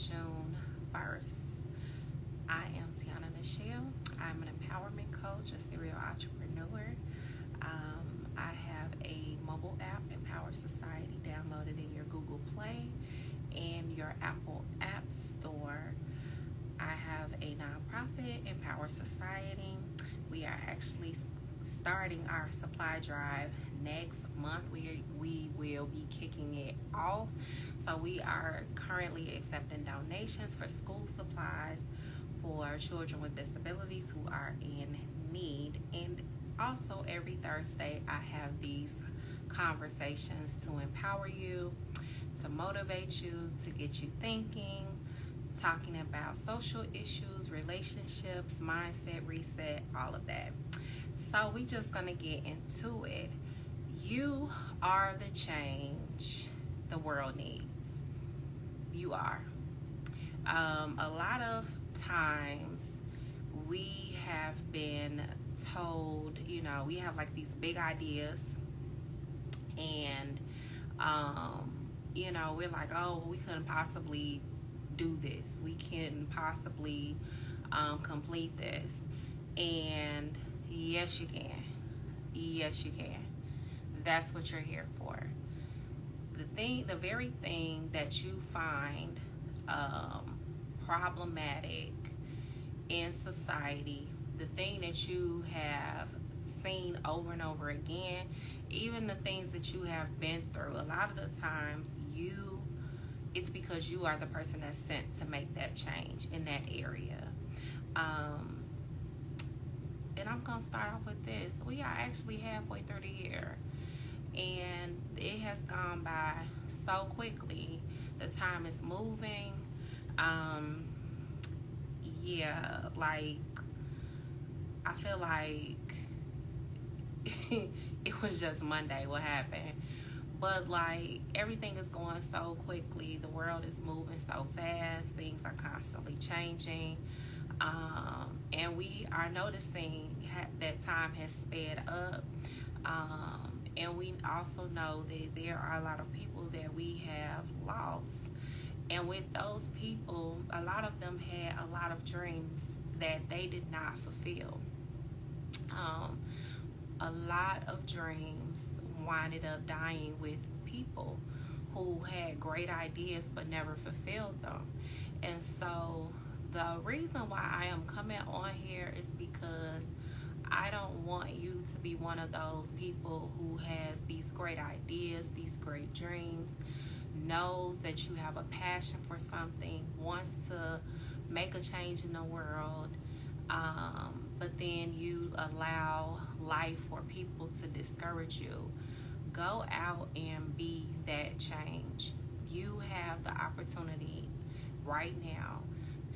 June 1st. I am Tiana Nichelle. I'm an empowerment coach, a serial entrepreneur. I have a mobile app, Empower Society, downloaded in your Google Play and your Apple App Store. I have a nonprofit, Empower Society. We are actually starting our supply drive next month. We will be kicking it off. So we are currently accepting donations for school supplies for children with disabilities who are in need. And also every Thursday I have these conversations to empower you, to motivate you, to get you thinking, talking about social issues, relationships, mindset, reset, all of that. So we just gonna get into it. You are the change the world needs. You are. A lot of times we have been told, we have like these big ideas, and we're like, oh, we couldn't possibly do this. We couldn't possibly complete this. And yes, you can. Yes, you can. That's what you're here for. The very thing that you find problematic in society, the thing that you have seen over and over again, even the things that you have been through, a lot of the times it's because you are the person that's sent to make that change in that area. And I'm going to start off with this. We are actually halfway through the year, and it has gone by so quickly. The time is moving. I feel like it was just Monday what happened. But everything is going so quickly. The world is moving so fast. Things are constantly changing. And we are noticing that time has sped up. And we also know that there are a lot of people that we have lost. And with those people, a lot of them had a lot of dreams that they did not fulfill. A lot of dreams winded up dying with people who had great ideas but never fulfilled them. And so the reason why I am coming on here is because I don't want you to be one of those people who has these great ideas, these great dreams, knows that you have a passion for something, wants to make a change in the world, but then you allow life or people to discourage you. Go out and be that change. You have the opportunity right now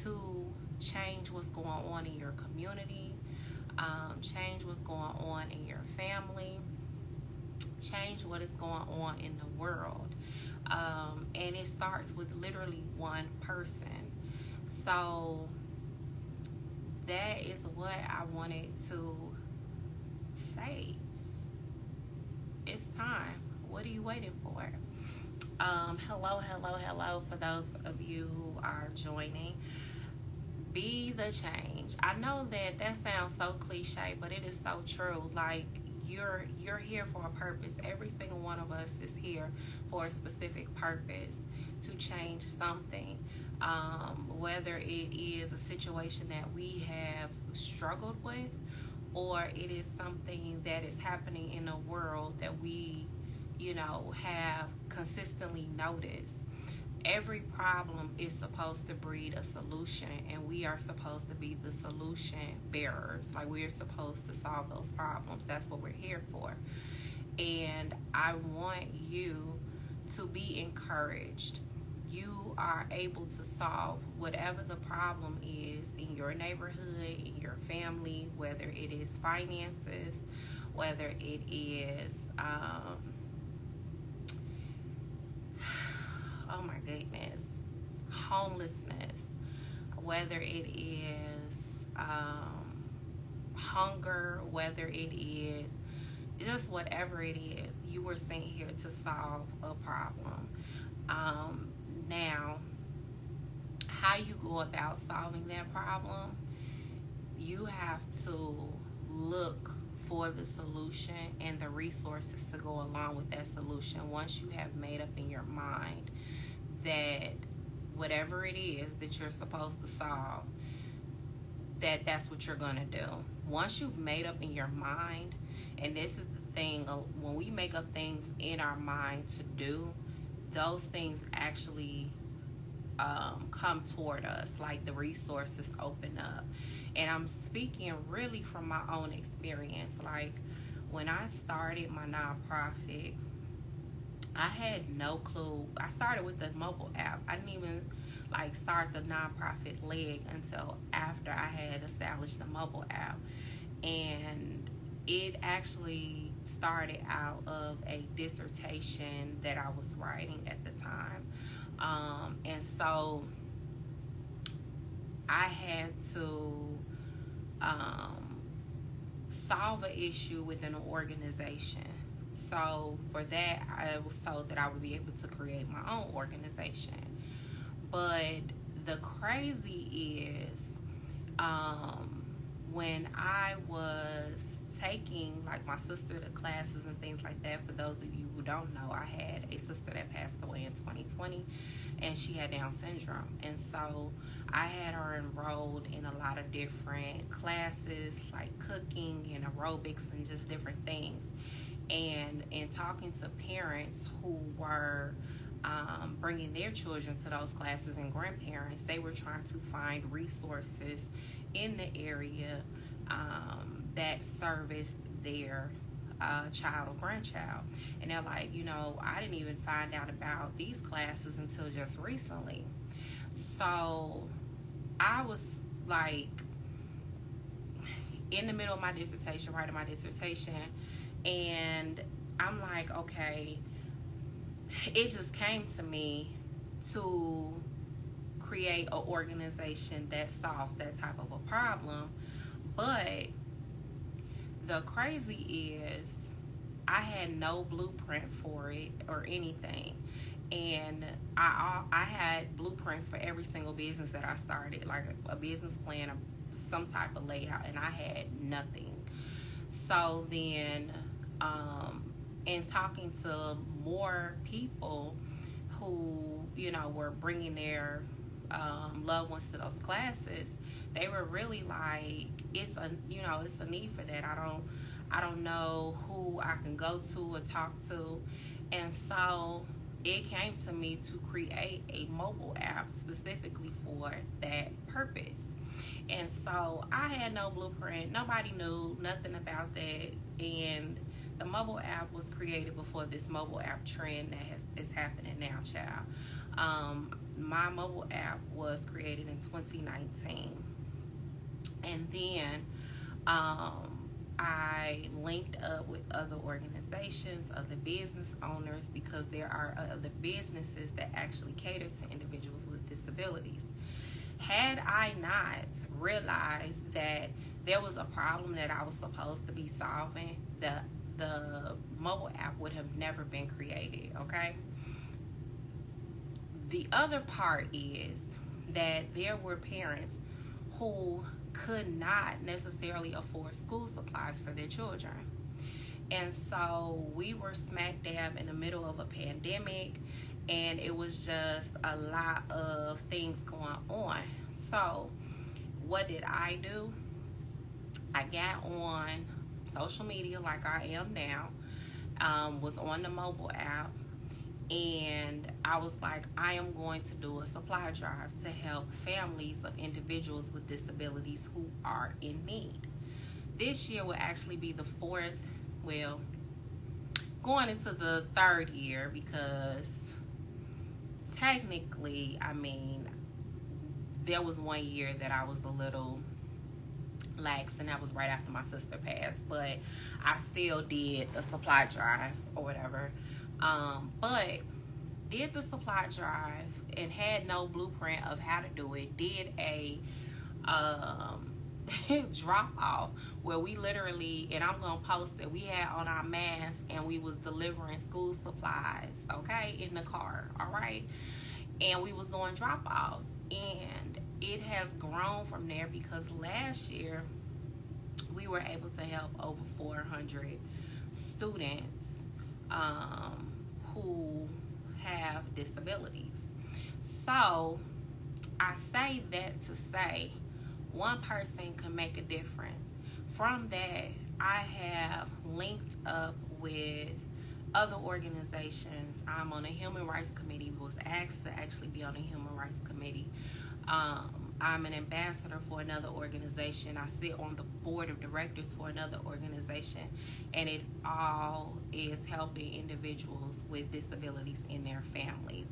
to change what's going on in your community, change what's going on in your family, change what is going on in the world. And it starts with literally one person. So that is what I wanted to say. It's time. What are you waiting for? Hello for those of you who are joining. Be the change. I know that sounds so cliche, but it is so true. You're here for a purpose. Every single one of us is here for a specific purpose, to change something. Whether it is a situation that we have struggled with, or it is something that is happening in the world that we, have consistently noticed. Every problem is supposed to breed a solution, and we are supposed to be the solution bearers. We're supposed to solve those problems. That's what we're here for. And I want you to be encouraged. You are able to solve whatever the problem is in your neighborhood, in your family, whether it is finances, whether it is oh my goodness, homelessness, whether it is hunger, whether it is just whatever it is, you were sent here to solve a problem. Now, how you go about solving that problem, you have to look for the solution and the resources to go along with that solution. Once you have made up in your mind that whatever it is that you're supposed to solve, that's what you're going to do. Once you've made up in your mind, and this is the thing, when we make up things in our mind to do, those things actually come toward us, like the resources open up. And I'm speaking really from my own experience. Like when I started my nonprofit, I had no clue. I started with the mobile app. I didn't even start the nonprofit leg until after I had established the mobile app. And it actually started out of a dissertation that I was writing at the time. And so I had to solve an issue within an organization. So for that, I was told that I would be able to create my own organization. But the crazy is, when I was taking my sister to classes and things like that, for those of you who don't know, I had a sister that passed away in 2020, and she had Down syndrome. And so I had her enrolled in a lot of different classes like cooking and aerobics and just different things. And in talking to parents who were bringing their children to those classes and grandparents, they were trying to find resources in the area that serviced their child or grandchild. And they're like, I didn't even find out about these classes until just recently. So I was in the middle of my dissertation, writing my dissertation, and I'm like, okay, it just came to me to create an organization that solves that type of a problem. But the crazy is, I had no blueprint for it or anything. And I had blueprints for every single business that I started, like a business plan, some type of layout, and I had nothing. So then, in talking to more people who, were bringing their loved ones to those classes, they were really like, it's a need for that. I don't know who I can go to or talk to. And so it came to me to create a mobile app specifically for that purpose. And so I had no blueprint. Nobody knew nothing about that. And the mobile app was created before this mobile app trend that is happening now, child. My mobile app was created in 2019. And then I linked up with other organizations, other business owners, because there are other businesses that actually cater to individuals with disabilities. Had I not realized that there was a problem that I was supposed to be solving, the mobile app would have never been created, okay? The other part is that there were parents who could not necessarily afford school supplies for their children. And so we were smack dab in the middle of a pandemic, and it was just a lot of things going on. So what did I do? I got on social media like I am now, was on the mobile app, and I was like, I am going to do a supply drive to help families of individuals with disabilities who are in need. This year will actually be the fourth, going into the third year, because technically, there was 1 year that I was a little lax, and that was right after my sister passed, but I still did a supply drive or whatever. But did the supply drive and had no blueprint of how to do it. Did a drop off where we literally, and I'm gonna post it, we had on our masks and we was delivering school supplies, okay, in the car, all right, and we was doing drop offs. And it has grown from there because last year we were able to help over 400 students who have disabilities. So I say that to say one person can make a difference. From that, I have linked up with other organizations. I'm on a human rights committee, was asked to actually be on a human rights committee. I'm an ambassador for another organization. I sit on the board of directors for another organization, and it all is helping individuals with disabilities in their families.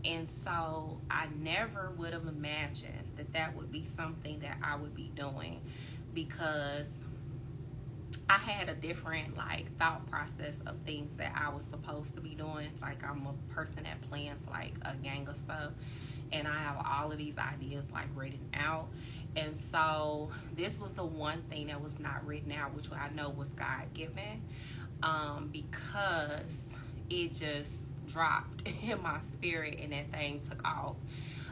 And so I never would have imagined that that would be something that I would be doing, because I had a different thought process of things that I was supposed to be doing. Like, I'm a person that plans like a gang of stuff, and I have all of these ideas written out. And so this was the one thing that was not written out, which I know was God given, because it just dropped in my spirit and that thing took off.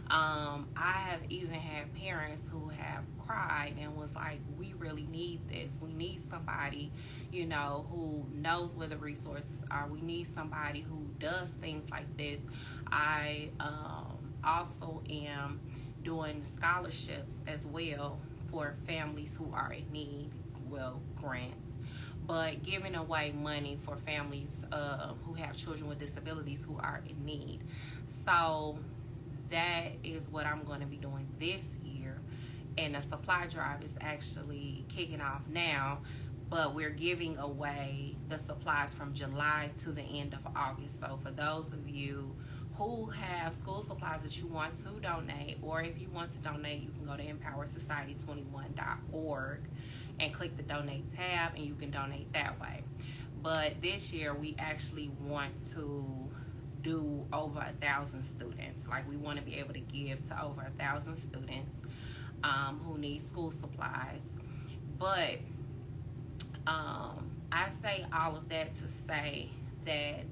I have even had parents who have cried and was like, we really need this. We need somebody, who knows where the resources are. We need somebody who does things like this. I also am doing scholarships as well for families who are in need, grants, but giving away money for families who have children with disabilities who are in need. So that is what I'm going to be doing this year. And the supply drive is actually kicking off now, but we're giving away the supplies from July to the end of August. So for those of you who have school supplies that you want to donate, or if you want to donate, you can go to empowersociety21.org and click the donate tab, and you can donate that way. But this year we actually want to do over 1,000 students. We want to be able to give to over 1,000 students who need school supplies. But I say all of that to say that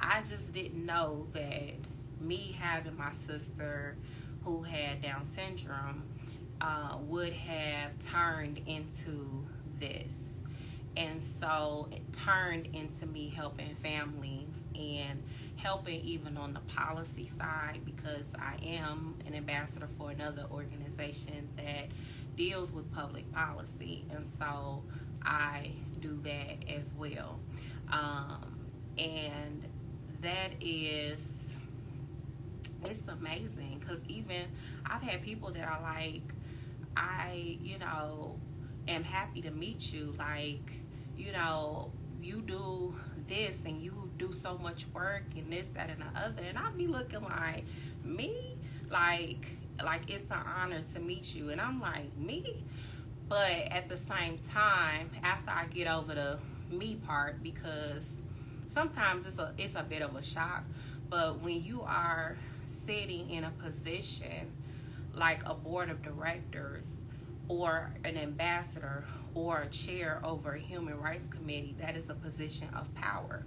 I just didn't know that me having my sister who had Down syndrome would have turned into this. And so it turned into me helping families and helping even on the policy side, because I am an ambassador for another organization that deals with public policy. And so I do that as well. And that is, it's amazing, because even I've had people that are like, I, am happy to meet you. You do this and you do so much work and this, that, and the other. And I'll be looking like, me? Like it's an honor to meet you. And I'm like, me? But at the same time, after I get over the me part, because sometimes it's a bit of a shock, but when you are sitting in a position like a board of directors or an ambassador or a chair over a human rights committee, that is a position of power,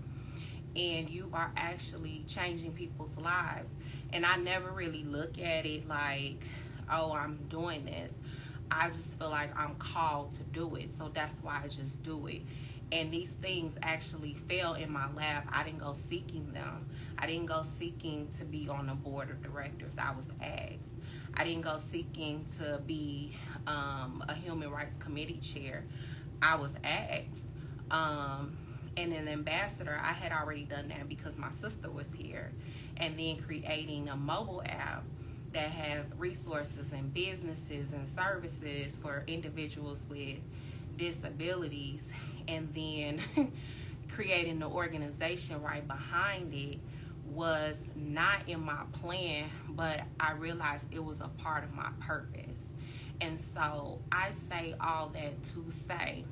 and you are actually changing people's lives. And I never really look at it like, oh, I'm doing this. I just feel like I'm called to do it, so that's why I just do it. And these things actually fell in my lap. I didn't go seeking them. I didn't go seeking to be on the board of directors. I was asked. I didn't go seeking to be a human rights committee chair. I was asked. And an ambassador, I had already done that because my sister was here. And then creating a mobile app that has resources and businesses and services for individuals with disabilities, and then creating the organization right behind it was not in my plan, but I realized it was a part of my purpose. And so I say all that to say,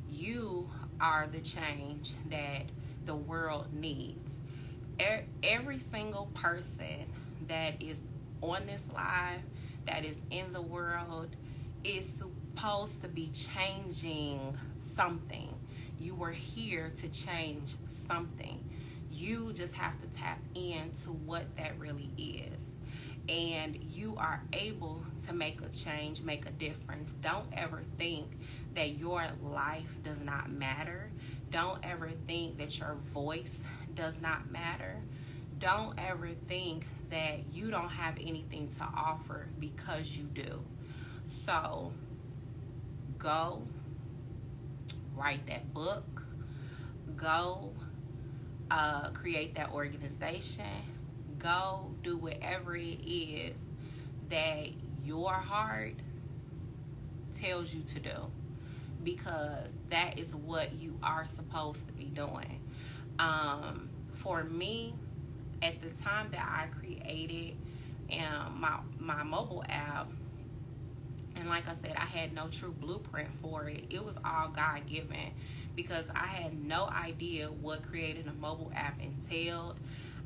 you are the change that the world needs. Every single person that is on this live, that is in the world, is supposed to be changing something. You were here to change something. You just have to tap into what that really is. and you are able to make a change, make a difference. Don't ever think that your life does not matter. Don't ever think that your voice does not matter. Don't ever think that you don't have anything to offer, because you do. So go write that book, go create that organization, go do whatever it is that your heart tells you to do, because that is what you are supposed to be doing. For me, at the time that I created my mobile app, and like I said, I had no true blueprint for it. It was all God-given, because I had no idea what creating a mobile app entailed.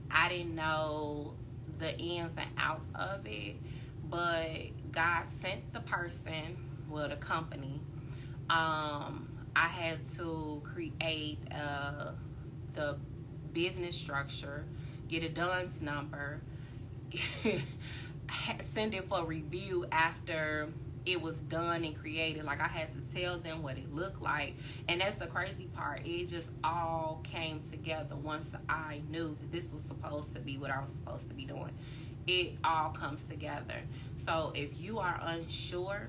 I didn't know the ins and outs of it, but God sent the person, well, the company. I had to create the business structure, get a DUNS number, send it for review after it was done and created. Like, I had to tell them what it looked like. And that's the crazy part. It just all came together once I knew that this was supposed to be what I was supposed to be doing. It all comes together. So if you are unsure,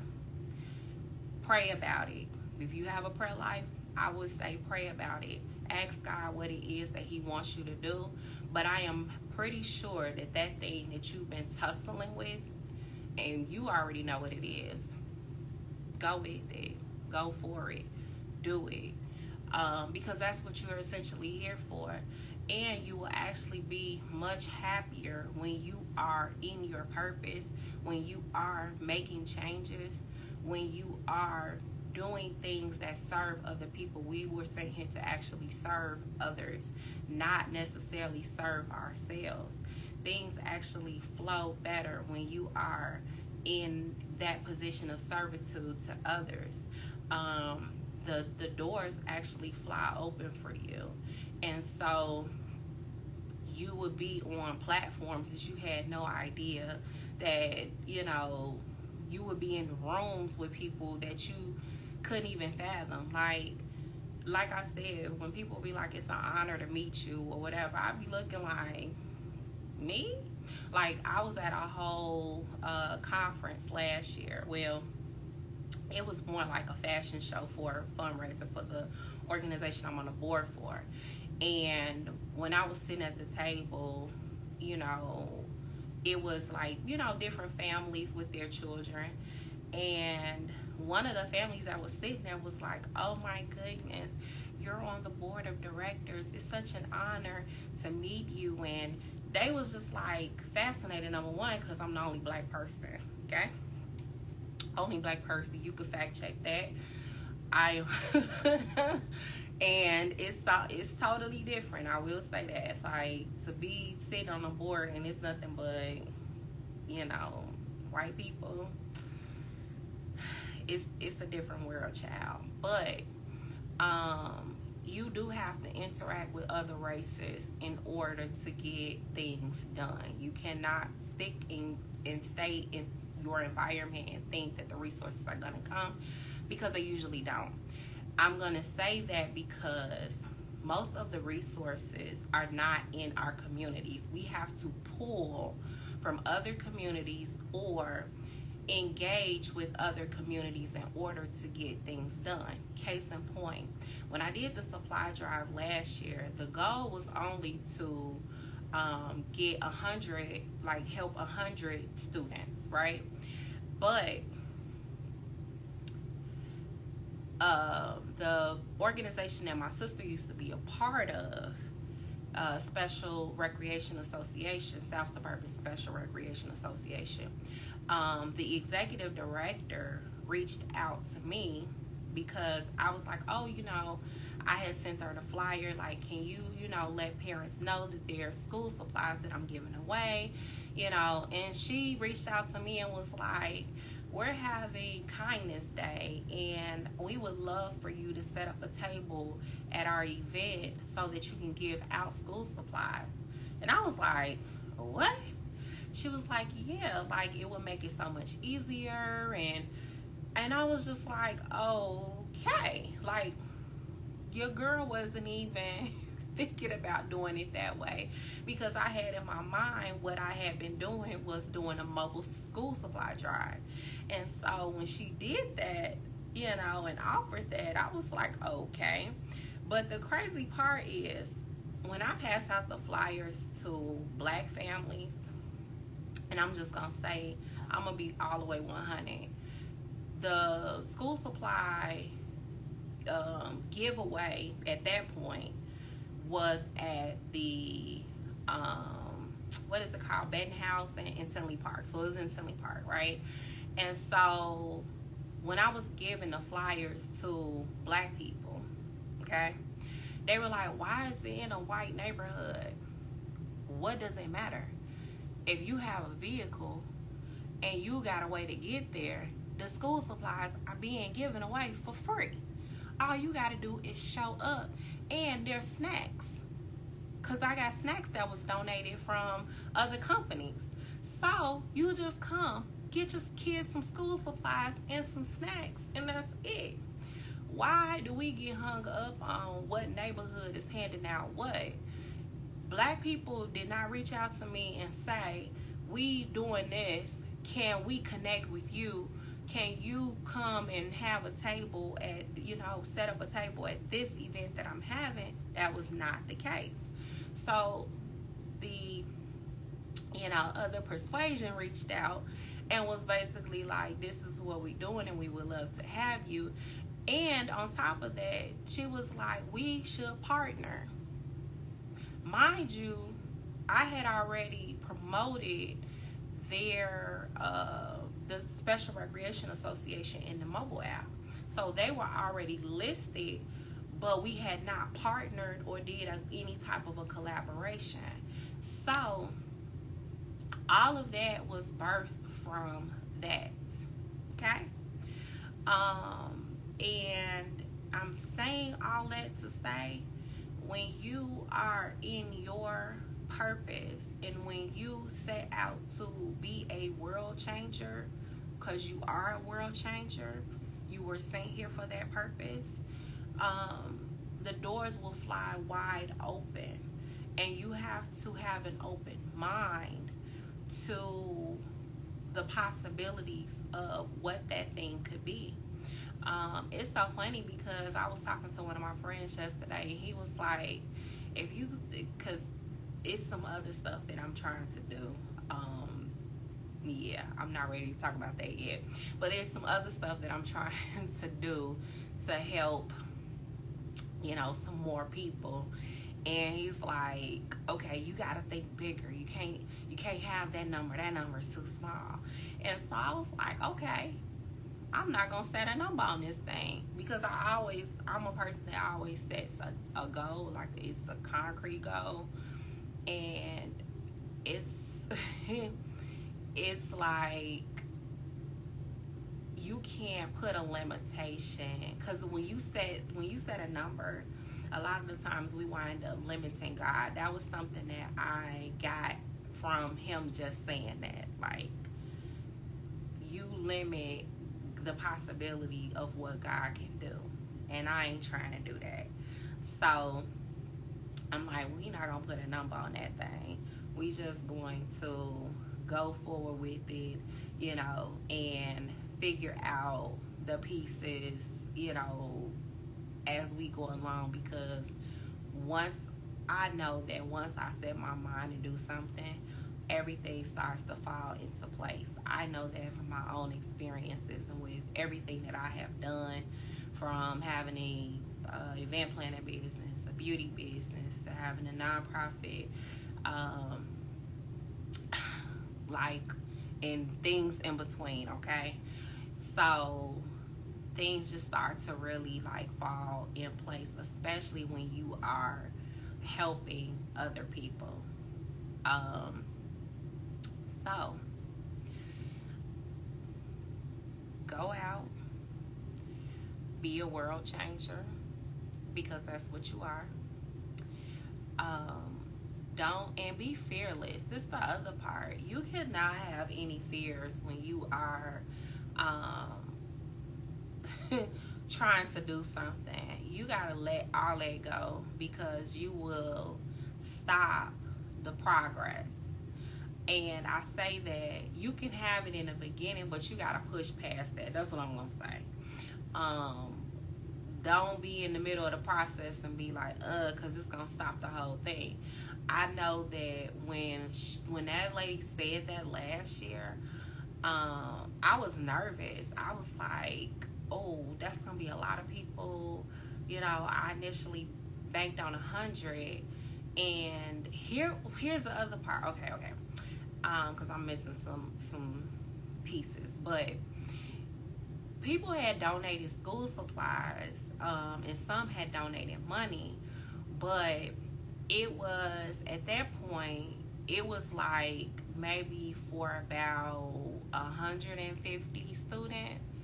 pray about it. If you have a prayer life, I would say pray about it. Ask God what it is that He wants you to do. But I am pretty sure that that thing that you've been tussling with, and you already know what it is, go with it. Go for it. Do it. Because that's what you're essentially here for. And you will actually be much happier when you are in your purpose, when you are making changes, when you are doing things that serve other people. We were sent here to actually serve others, not necessarily serve ourselves. Things actually flow better when you are in that position of servitude to others. The doors actually fly open for you. And so you would be on platforms that you had no idea that, you would be in rooms with people that you couldn't even fathom. Like I said, when people be like, it's an honor to meet you or whatever, I'd be looking like, me? Like, I was at a whole conference last year. Well, it was more like a fashion show for a fundraiser for the organization I'm on the board for. And when I was sitting at the table, it was like, different families with their children. And one of the families that was sitting there was like, oh my goodness, you're on the board of directors. It's such an honor to meet you. And they was just like fascinated, number one, because I'm the only black person, okay? Only black person. You could fact check that. And it's totally different. I will say that. Like, to be sitting on a board and it's nothing but, white people, it's a different world, child. But you do have to interact with other races in order to get things done. You cannot stick in and stay in your environment and think that the resources are going to come, because they usually don't. I'm going to say that because most of the resources are not in our communities. We have to pull from other communities or engage with other communities in order to get things done. Case in point, when I did the supply drive last year, the goal was only to get 100, help 100 students, right? But the organization that my sister used to be a part of, Special Recreation Association, South Suburban Special Recreation Association, the executive director reached out to me because I was like, I had sent her the flyer, like, can you, let parents know that there's school supplies that I'm giving away, and she reached out to me and was like, we're having Kindness Day, and we would love for you to set up a table at our event so that you can give out school supplies. And I was like, what? She was like, yeah, like it would make it so much easier. And I was just like, okay. Like, your girl wasn't even thinking about doing it that way, because I had in my mind what I had been doing was doing a mobile school supply drive. And so when she did that, and offered that, I was like, okay. But the crazy part is, when I pass out the flyers to Black families, and I'm just going to say, I'm going to be all the way 100. The school supply giveaway at that point was at the, what is it called? Benton House in Tinley Park. So it was in Tinley Park, right? And so when I was giving the flyers to Black people, okay, they were like, why is it in a white neighborhood? What does it matter? If you have a vehicle and you got a way to get there, the school supplies are being given away for free. All you got to do is show up, and there's snacks. Because I got snacks that was donated from other companies. So you just come, get your kids some school supplies and some snacks, and that's it. Why do we get hung up on what neighborhood is handing out what? Black people did not reach out to me and say, we doing this, can we connect with you? Can you come and have a table at, set up a table at this event that I'm having? That was not the case. So the, other persuasion reached out and was basically like, this is what we're doing and we would love to have you. And on top of that, she was like, we should partner. Mind you, I had already promoted their the Special Recreation Association in the mobile app. So they were already listed, but we had not partnered or did any type of a collaboration. So all of that was birthed from that. Okay? And I'm saying all that to say, when you are in your purpose and when you set out to be a world changer, because you are a world changer, you were sent here for that purpose, the doors will fly wide open, and you have to have an open mind to the possibilities of what that thing could be. It's so funny because I was talking to one of my friends yesterday, and he was like, because it's some other stuff that I'm trying to do. Yeah, I'm not ready to talk about that yet, but there's some other stuff that I'm trying to do to help, some more people. And he's like, okay, you gotta think bigger. You can't have that number. That number's too small. And so I was like, okay, I'm not gonna set a number on this thing, because I'm a person that always sets a goal, like it's a concrete goal, and it's it's like you can't put a limitation, because when you set a number, a lot of the times we wind up limiting God. That was something that I got from him just saying that, like, you limit the possibility of what God can do, and I ain't trying to do that. So I'm like, we're not gonna put a number on that thing. We just going to go forward with it, and figure out the pieces, as we go along, because once I set my mind to do something, everything starts to fall into place. I know that from my own experiences and with everything that I have done, from having a event planning business, a beauty business, to having a nonprofit, and things in between, okay? So things just start to really fall in place, especially when you are helping other people. So go out, be a world changer, because that's what you are. Don't, and be fearless. This is the other part. You cannot have any fears when you are trying to do something. You gotta let all that go, because you will stop the progress. And I say that you can have it in the beginning, but you gotta push past that. That's what I'm gonna say. Don't be in the middle of the process and be like, because it's gonna stop the whole thing. I know that when that lady said that last year, I was nervous. I was like, oh, that's gonna be a lot of people. You know, I initially banked on 100, and here's the other part. Okay, because I'm missing some pieces, but people had donated school supplies, and some had donated money, but it was, at that point, it was like maybe for about 150 students.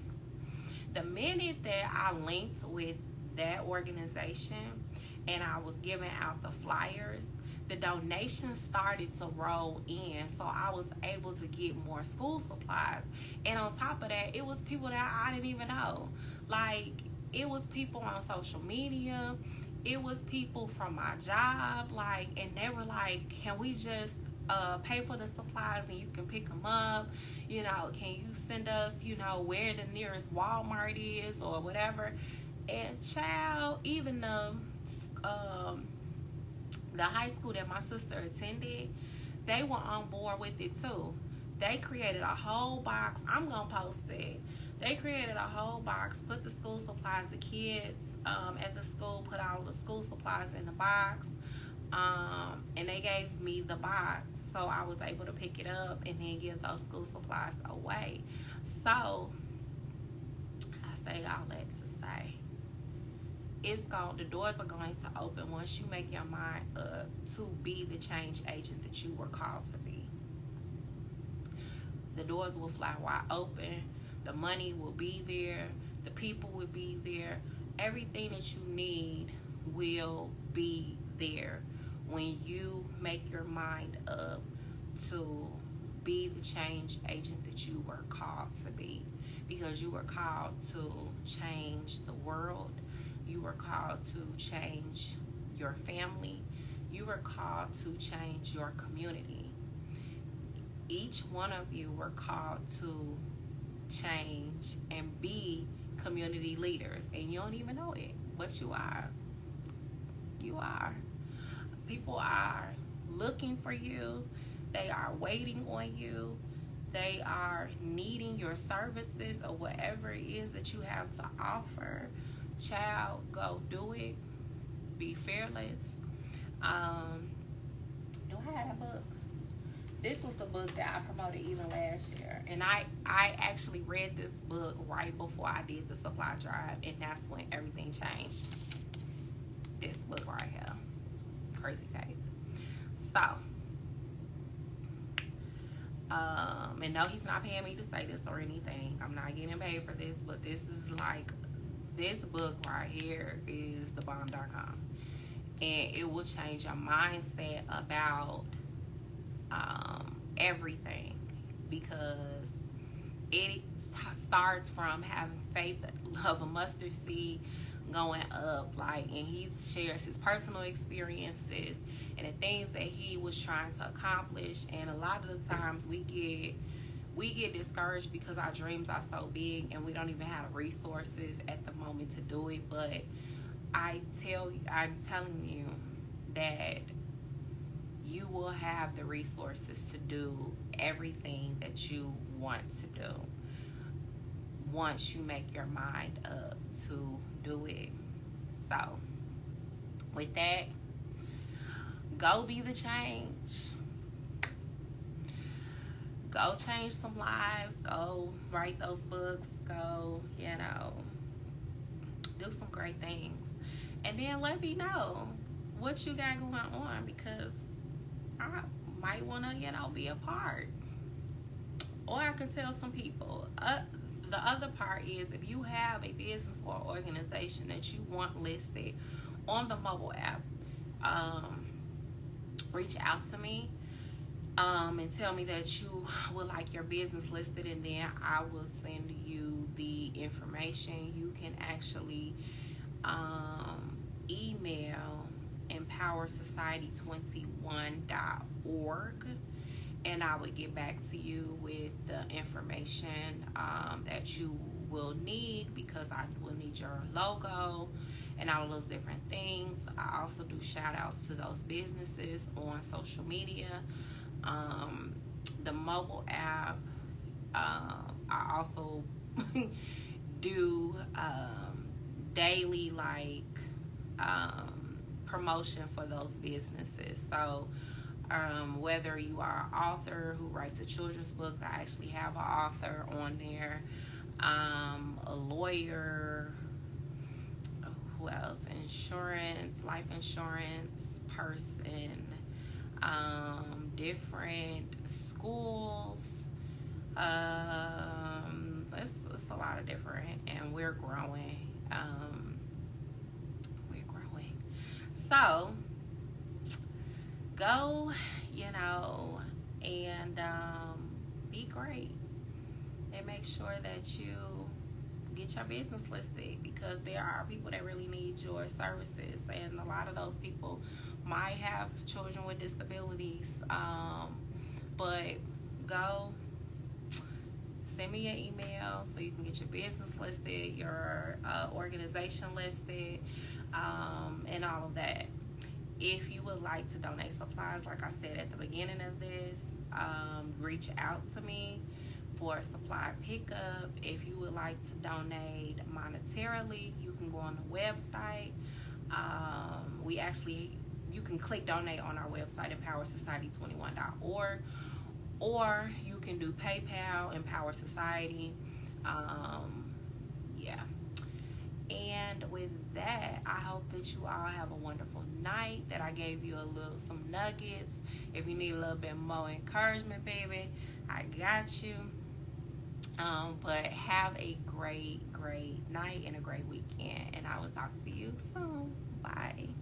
The minute that I linked with that organization and I was giving out the flyers, the donations started to roll in, so I was able to get more school supplies. And on top of that, it was people that I didn't even know. Like, it was people on social media, it was people from my job, like, and they were like, can we just pay for the supplies and you can pick them up? You know, can you send us, you know, where the nearest Walmart is or whatever? And child, even the high school that my sister attended, they were on board with it too. They created a whole box. I'm gonna post it. They created a whole box, put the school supplies, the kids at the school put all the school supplies in the box, and they gave me the box, so I was able to pick it up and then give those school supplies away. So I say all that to say, the doors are going to open once you make your mind up to be the change agent that you were called to be. The doors will fly wide open. The money will be there. The people will be there. Everything that you need will be there when you make your mind up to be the change agent that you were called to be. Because you were called to change the world. You were called to change your family. You were called to change your community. Each one of you were called to change and be community leaders, and you don't even know it, but you are. You are. People are looking for you. They are waiting on you. They are needing your services or whatever it is that you have to offer. Child, go do it. Be fearless. Do I have a book? This was the book that I promoted even last year. And I actually read this book right before I did the supply drive, and that's when everything changed. This book right here. Crazy Faith. So, and no, he's not paying me to say this or anything. I'm not getting paid for this, but this is like, this book right here is thebomb.com. And it will change your mindset about everything, because it starts from having faith of a mustard seed going up, like, and he shares his personal experiences and the things that he was trying to accomplish. And a lot of the times we get discouraged because our dreams are so big and we don't even have the resources at the moment to do it. But I'm telling you that you will have the resources to do everything that you want to do once you make your mind up to do it. So, with that, go be the change. Go change some lives. Go write those books. Go, do some great things. And then let me know what you got going on, because I might want to, be a part. Or I can tell some people. The other part is, if you have a business or organization that you want listed on the mobile app, reach out to me and tell me that you would like your business listed, and then I will send you the information. You can actually email empowersociety21.org, and I would get back to you with the information that you will need, because I will need your logo and all of those different things. I also do shout outs to those businesses on social media. The mobile app, I also do daily promotion for those businesses. So whether you are an author who writes a children's book, I actually have an author on there, a lawyer, who else, insurance, life insurance person, different schools, it's a lot of different, and we're growing. So go, and be great, and make sure that you get your business listed, because there are people that really need your services, and a lot of those people might have children with disabilities, but go send me an email so you can get your business listed, your organization listed, and all of that. If you would like to donate supplies, like I said at the beginning of this, reach out to me for supply pickup. If you would like to donate monetarily, you can go on the website. You can click donate on our website, empowersociety21.org, or you can do PayPal, Empower Society. Yeah. And with that, I hope that you all have a wonderful night, that I gave you some nuggets. If you need a little bit more encouragement, baby, I got you. But have a great night and a great weekend, and I will talk to you soon. Bye.